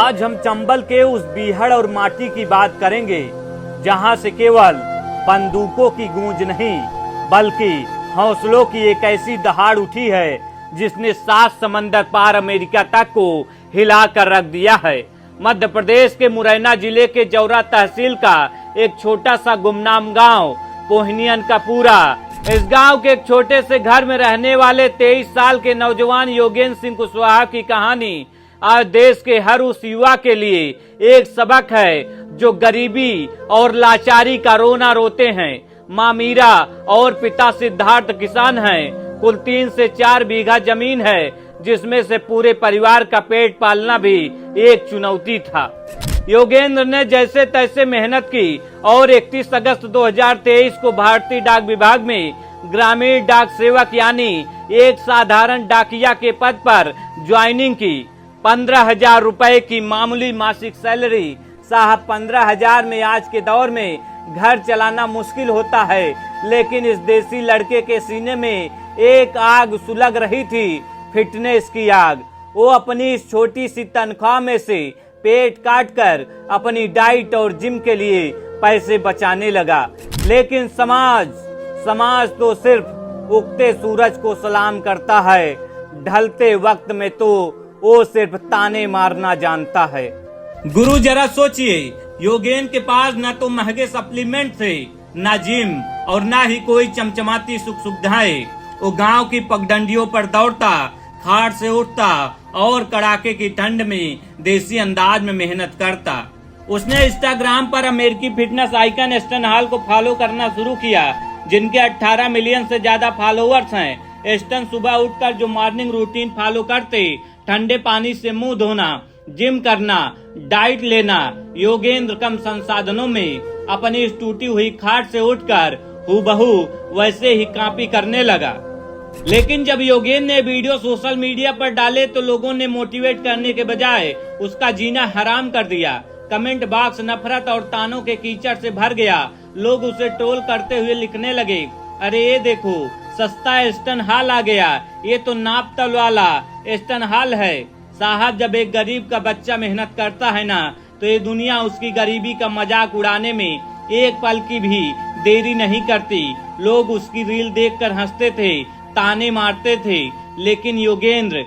आज हम चंबल के उस बीहड़ और माटी की बात करेंगे जहां से केवल बंदूकों की गूंज नहीं बल्कि हौसलों की एक ऐसी दहाड़ उठी है जिसने 7 समंदर पार अमेरिका तक को हिला कर रख दिया है। मध्य प्रदेश के मुरैना जिले के जौरा तहसील का एक छोटा सा गुमनाम गांव पोहनियन का पूरा। इस गांव के एक छोटे से घर में रहने वाले 23 साल के नौजवान योगेंद्र सिंह कुशवाहा की कहानी आज देश के हर उस युवा के लिए एक सबक है जो गरीबी और लाचारी का रोना रोते हैं। माँ मीरा और पिता सिद्धार्थ किसान हैं। कुल 3 से 4 बीघा जमीन है जिसमें से पूरे परिवार का पेट पालना भी एक चुनौती था। योगेंद्र ने जैसे तैसे मेहनत की और 31 अगस्त 2023 को भारतीय डाक विभाग में ग्रामीण डाक सेवक यानी एक साधारण डाकिया के पद पर ज्वाइनिंग की। 15,000 रुपए की मामूली मासिक सैलरी। साहब 15,000 में आज के दौर में घर चलाना मुश्किल होता है, लेकिन इस देसी लड़के के सीने में एक आग सुलग रही थी, फिटनेस की आग। वो अपनी इस छोटी सी तनख्वाह में से पेट काटकर अपनी डाइट और जिम के लिए पैसे बचाने लगा। लेकिन समाज तो सिर्फ उगते सूरज को सलाम करता है, ढलते वक्त में तो वो सिर्फ ताने मारना जानता है। गुरु जरा सोचिए, योगेंद्र के पास न तो महंगे सप्लीमेंट थे, न जिम और न ही कोई चमचमाती सुख सुविधाएं। वो गांव की पगडंडियों पर दौड़ता, खाट से उठता और कड़ाके की ठंड में देसी अंदाज में मेहनत करता। उसने इंस्टाग्राम पर अमेरिकी फिटनेस आइकन एस्टन हॉल को फॉलो करना शुरू किया, जिनके 18 मिलियन से ज्यादा फॉलोअर्स हैं। एस्टन सुबह उठकर जो मॉर्निंग रूटीन फॉलो करते, ठंडे पानी से मुंह धोना, जिम करना, डाइट लेना, योगेंद्र कम संसाधनों में अपनी इस टूटी हुई खाट से उठकर हूबहू वैसे ही कॉपी करने लगा। लेकिन जब योगेंद्र ने वीडियो सोशल मीडिया पर डाले तो लोगों ने मोटिवेट करने के बजाय उसका जीना हराम कर दिया। कमेंट बॉक्स नफरत और तानों के कीचड़ से भर गया। लोग उसे ट्रोल करते हुए लिखने लगे, अरे ये देखो सस्ता एस्टन हॉल आ गया, ये तो नापतल वाला एस्टन हॉल है। साहब जब एक गरीब का बच्चा मेहनत करता है ना, तो ये दुनिया उसकी गरीबी का मजाक उड़ाने में एक पल की भी देरी नहीं करती। लोग उसकी रील देखकर हंसते थे, ताने मारते थे, लेकिन योगेंद्र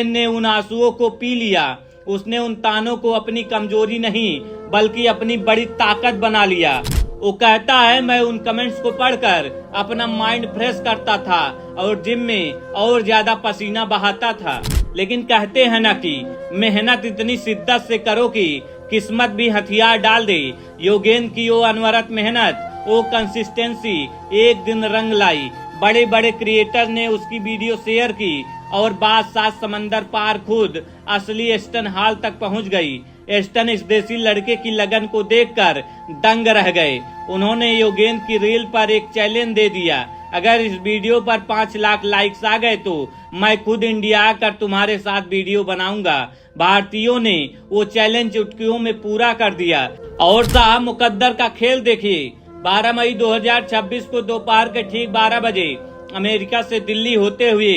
ने उन आंसुओं को पी लिया। उसने उन तानों को अपनी कमजोरी नहीं बल्कि अपनी बड़ी ताकत बना लिया। वो कहता है, मैं उन कमेंट्स को पढ़कर अपना माइंड फ्रेश करता था और जिम में और ज्यादा पसीना बहाता था। लेकिन कहते हैं ना कि मेहनत इतनी शिद्दत से करो कि किस्मत भी हथियार डाल दे। योगेंद्र की वो अनवरत मेहनत, वो कंसिस्टेंसी एक दिन रंग लाई। बड़े बड़े क्रिएटर ने उसकी वीडियो शेयर की और बात 7 समंदर पार खुद असली एस्टन हॉल तक पहुंच गई। एस्टन इस देसी लड़के की लगन को देखकर दंग रह गए। उन्होंने योगेंद्र की रील पर एक चैलेंज दे दिया, अगर इस वीडियो पर 5 लाख लाइक्स आ गए तो मैं खुद इंडिया आकर तुम्हारे साथ वीडियो बनाऊंगा। भारतीयों ने वो चैलेंज चुटकियों में पूरा कर दिया। और साहब मुकद्दर का खेल देखिए, 12 मई 2026 को दोपहर के ठीक 12 बजे अमेरिका से दिल्ली होते हुए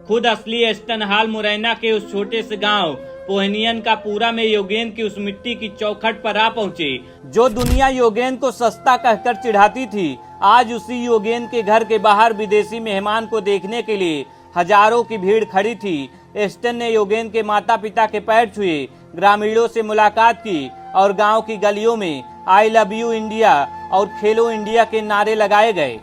खुद असली एस्टन हॉल मुरैना के उस छोटे से गांव पोहनियन का पूरा में योगेंद्र की उस मिट्टी की चौखट पर आ पहुंचे। जो दुनिया योगेंद्र को सस्ता कहकर चिढ़ाती थी, आज उसी योगेंद्र के घर के बाहर विदेशी मेहमान को देखने के लिए हजारों की भीड़ खड़ी थी। एस्टन ने योगेंद्र के माता पिता के पैर छुए, ग्रामीणों से मुलाकात की और गांव की गलियों में आई लव यू इंडिया और खेलो इंडिया के नारे लगाए गए।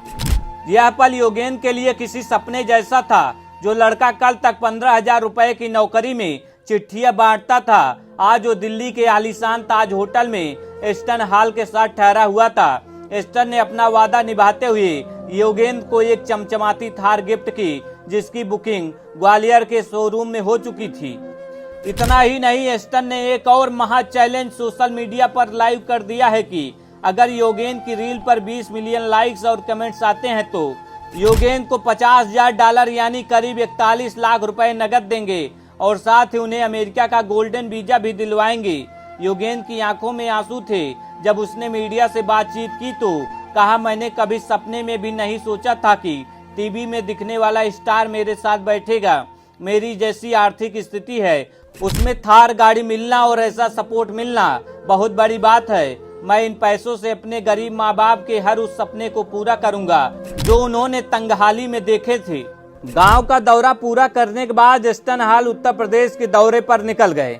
यह पल योगेंद्र के लिए किसी सपने जैसा था। जो लड़का कल तक 15,000 रुपए की नौकरी में चिट्ठियां बांटता था, आज वो दिल्ली के आलीशान ताज होटल में एस्टन हॉल के साथ ठहरा हुआ था। एस्टन ने अपना वादा निभाते हुए योगेंद्र को एक चमचमाती थार गिफ्ट की, जिसकी बुकिंग ग्वालियर के शोरूम में हो चुकी थी। इतना ही नहीं, एस्टन ने एक और महा चैलेंज सोशल मीडिया पर लाइव कर दिया है कि अगर योगेंद्र की रील पर 20 मिलियन लाइक्स और कमेंट्स आते हैं तो योगेंद्र को $50,000 यानी करीब 41 लाख रुपए नगद देंगे और साथ ही उन्हें अमेरिका का गोल्डन वीजा भी दिलवाएंगे। योगेंद्र की आंखों में आंसू थे जब उसने मीडिया से बातचीत की तो कहा, मैंने कभी सपने में भी नहीं सोचा था कि टीवी में दिखने वाला स्टार मेरे साथ बैठेगा। मेरी जैसी आर्थिक स्थिति है उसमें थार गाड़ी मिलना और ऐसा सपोर्ट मिलना बहुत बड़ी बात है। मैं इन पैसों से अपने गरीब माँ बाप के हर उस सपने को पूरा करूंगा जो उन्होंने तंगहाली में देखे थे। गांव का दौरा पूरा करने के बाद स्टन हाल उत्तर प्रदेश के दौरे पर निकल गए।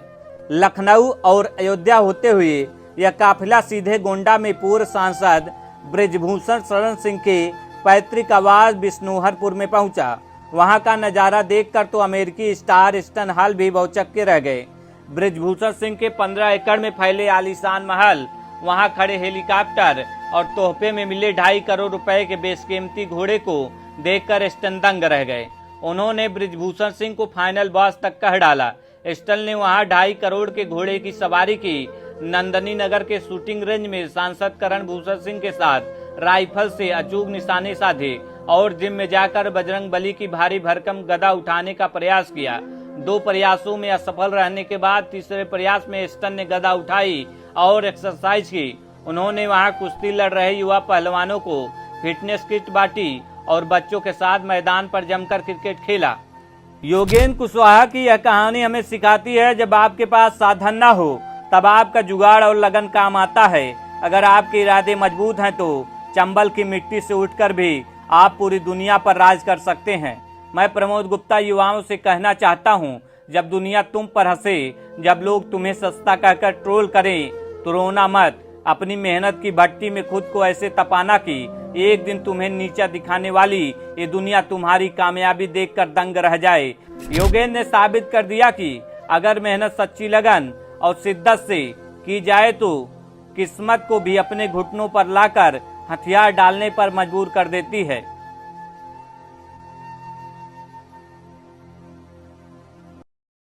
लखनऊ और अयोध्या होते हुए यह काफिला सीधे गोंडा में पूर्व सांसद ब्रिजभूषण शरण सिंह के पैतृक आवास बिश्नोहरपुर में पहुंचा। वहां का नजारा देखकर तो अमेरिकी स्टार स्टन हाल भी भौचक्के रह गए। ब्रिजभूषण सिंह के 15 एकड़ में फैले आलीशान महल, वहां खड़े हेलीकॉप्टर और तोहफे में मिले 2.5 करोड़ रुपए के बेशकीमती घोड़े को देखकर स्टन दंग रह गए। उन्होंने ब्रिजभूषण सिंह को फाइनल बॉस तक कह डाला। स्टन ने वहां 2.5 करोड़ के घोड़े की सवारी की। नंदनी नगर के शूटिंग रेंज में सांसद करण भूषण सिंह के साथ राइफल से अचूक निशाने साधे और जिम में जाकर बजरंग बली की भारी भरकम गदा उठाने का प्रयास किया। 2 प्रयासों में असफल रहने के बाद तीसरे प्रयास में स्टन ने गदा उठाई और एक्सरसाइज की। उन्होंने वहां कुश्ती लड़ रहे युवा पहलवानों को फिटनेस किट बांटी और बच्चों के साथ मैदान पर जमकर क्रिकेट खेला। योगेंद्र कुशवाहा की यह कहानी हमें सिखाती है, जब आपके पास साधन न हो तब आपका जुगाड़ और लगन काम आता है। अगर आपके इरादे मजबूत हैं तो चंबल की मिट्टी से उठकर भी आप पूरी दुनिया पर राज कर सकते हैं। मैं प्रमोद गुप्ता युवाओं से कहना चाहता हूं, जब दुनिया तुम पर हंसे, जब लोग तुम्हें सस्ता कहकर ट्रोल करें तो रोना मत। अपनी मेहनत की भट्टी में खुद को ऐसे तपाना कि एक दिन तुम्हें नीचा दिखाने वाली ये दुनिया तुम्हारी कामयाबी देखकर दंग रह जाए। योगेंद्र ने साबित कर दिया कि अगर मेहनत, सच्ची लगन और शिद्दत से की जाए तो किस्मत को भी अपने घुटनों पर लाकर हथियार डालने पर मजबूर कर देती है।